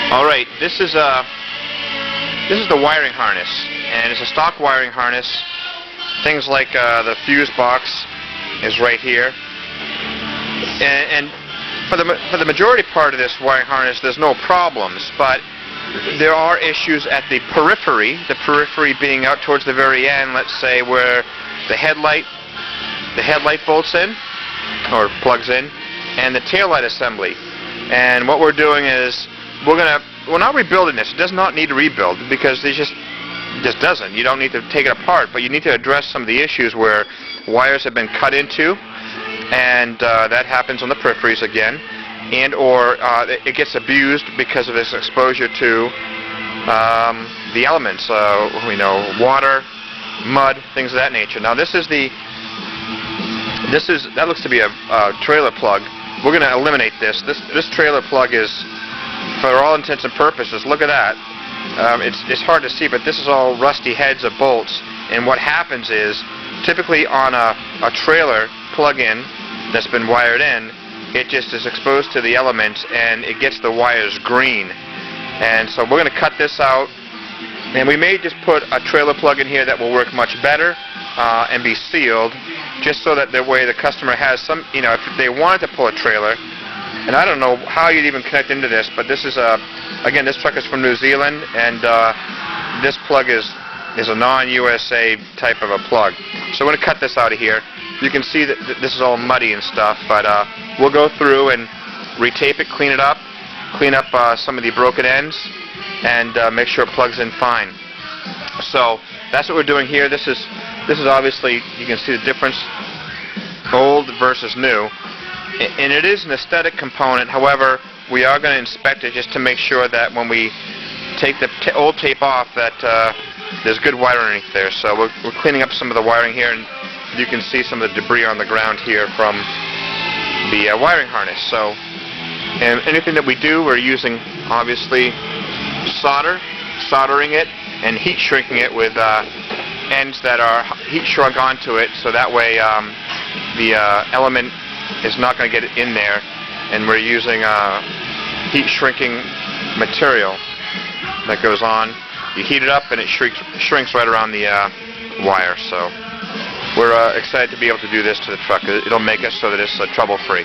Alright, this is the wiring harness, and it's a stock wiring harness. Things like the fuse box is right here, and for the majority part of this wiring harness there's no problems, but there are issues at the periphery being out towards the very end, let's say where the headlight bolts in or plugs in, and the taillight assembly. And what we're doing is we're not rebuilding this. It does not need to rebuild because it just doesn't. You don't need to take it apart, but you need to address some of the issues where wires have been cut into, and that happens on the peripheries again, and or it gets abused because of its exposure to the elements, water, mud, things of that nature. Now that looks to be a trailer plug. We're going to eliminate this. This trailer plug is, for all intents and purposes, look at that. It's hard to see, but this is all rusty heads of bolts. And what happens is, typically on a trailer plug-in that's been wired in, it just is exposed to the elements and it gets the wires green. And so we're going to cut this out, and we may just put a trailer plug in here that will work much better and be sealed, just so that the way the customer has some, if they wanted to pull a trailer, and I don't know how you'd even connect into this, but this is again, this truck is from New Zealand, and this plug is a non-USA type of a plug. So we're going to cut this out of here. You can see that this is all muddy and stuff, but we'll go through and retape it, clean up some of the broken ends, and make sure it plugs in fine. So that's what we're doing here. This is obviously, you can see the difference, old versus new. And it is an aesthetic component. However, we are going to inspect it just to make sure that when we take the old tape off that there's good wiring underneath there. So we're cleaning up some of the wiring here, and you can see some of the debris on the ground here from the wiring harness. So, and anything that we do, we're using obviously soldering it and heat shrinking it with ends that are heat shrunk onto it, so that way the element is not going to get in there, and we're using heat shrinking material that goes on. You heat it up and it shrinks right around the wire. So we're excited to be able to do this to the truck. It'll make it so that it's trouble free.